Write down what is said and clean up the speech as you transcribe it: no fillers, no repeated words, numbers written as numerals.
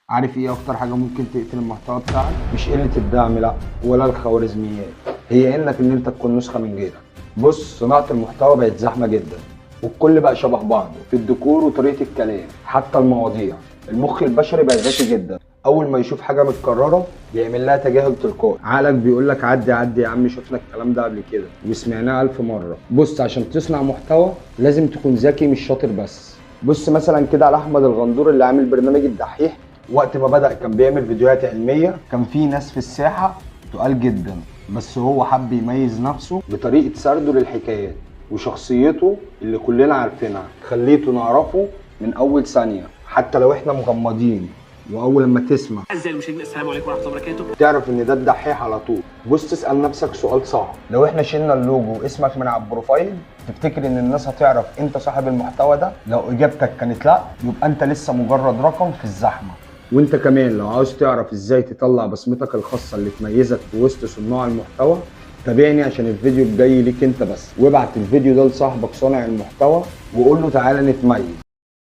عارف ايه اكتر حاجه ممكن تقتل المحتوى بتاعك؟ مش قله الدعم، لا، ولا الخوارزميات، هي ان انت تكون نسخه من غيرك. بص، صناعه المحتوى بقت زحمه جدا، والكل بقى شبه بعضه في الديكور وطريقه الكلام، حتى المواضيع. المخ البشري بقى ذكي جدا، اول ما يشوف حاجه متكرره بيعمل لها تجاهل تلقائي. عقلك بيقول لك عدي عدي يا عم، شفنا الكلام ده قبل كده وسمعناه 1000 مره. بص، عشان تصنع محتوى لازم تكون ذكي مش شاطر بس. بص مثلا كده على احمد الغندور اللي عامل برنامج الدحيح. وقت ما بدأ كان بيعمل فيديوهات علمية، كان في ناس في الساحة تقال جدا، بس هو حب يميز نفسه بطريقة سرده للحكايات وشخصيته اللي كلنا عارفينها، خليته نعرفه من أول ثانية حتى لو احنا مغمضين. واول لما تسمع اعزائي المشاهدين، السلام عليكم ورحمه الله وبركاته، تعرف ان ده الدحيح على طول. بص، تسال نفسك سؤال صعب: لو احنا شلنا اللوجو اسمك من على البروفايل، تفتكر ان الناس هتعرف انت صاحب المحتوى ده؟ لو اجابتك كانت لا، يبقى انت لسه مجرد رقم في الزحمه. وانت كمان لو عاوز تعرف ازاي تطلع بصمتك الخاصه اللي تميزك في وسط صناع المحتوى، تابعني عشان الفيديو الجاي ليك انت بس. وابعت الفيديو ده لصاحبك صانع المحتوى وقول له تعالى نتميز.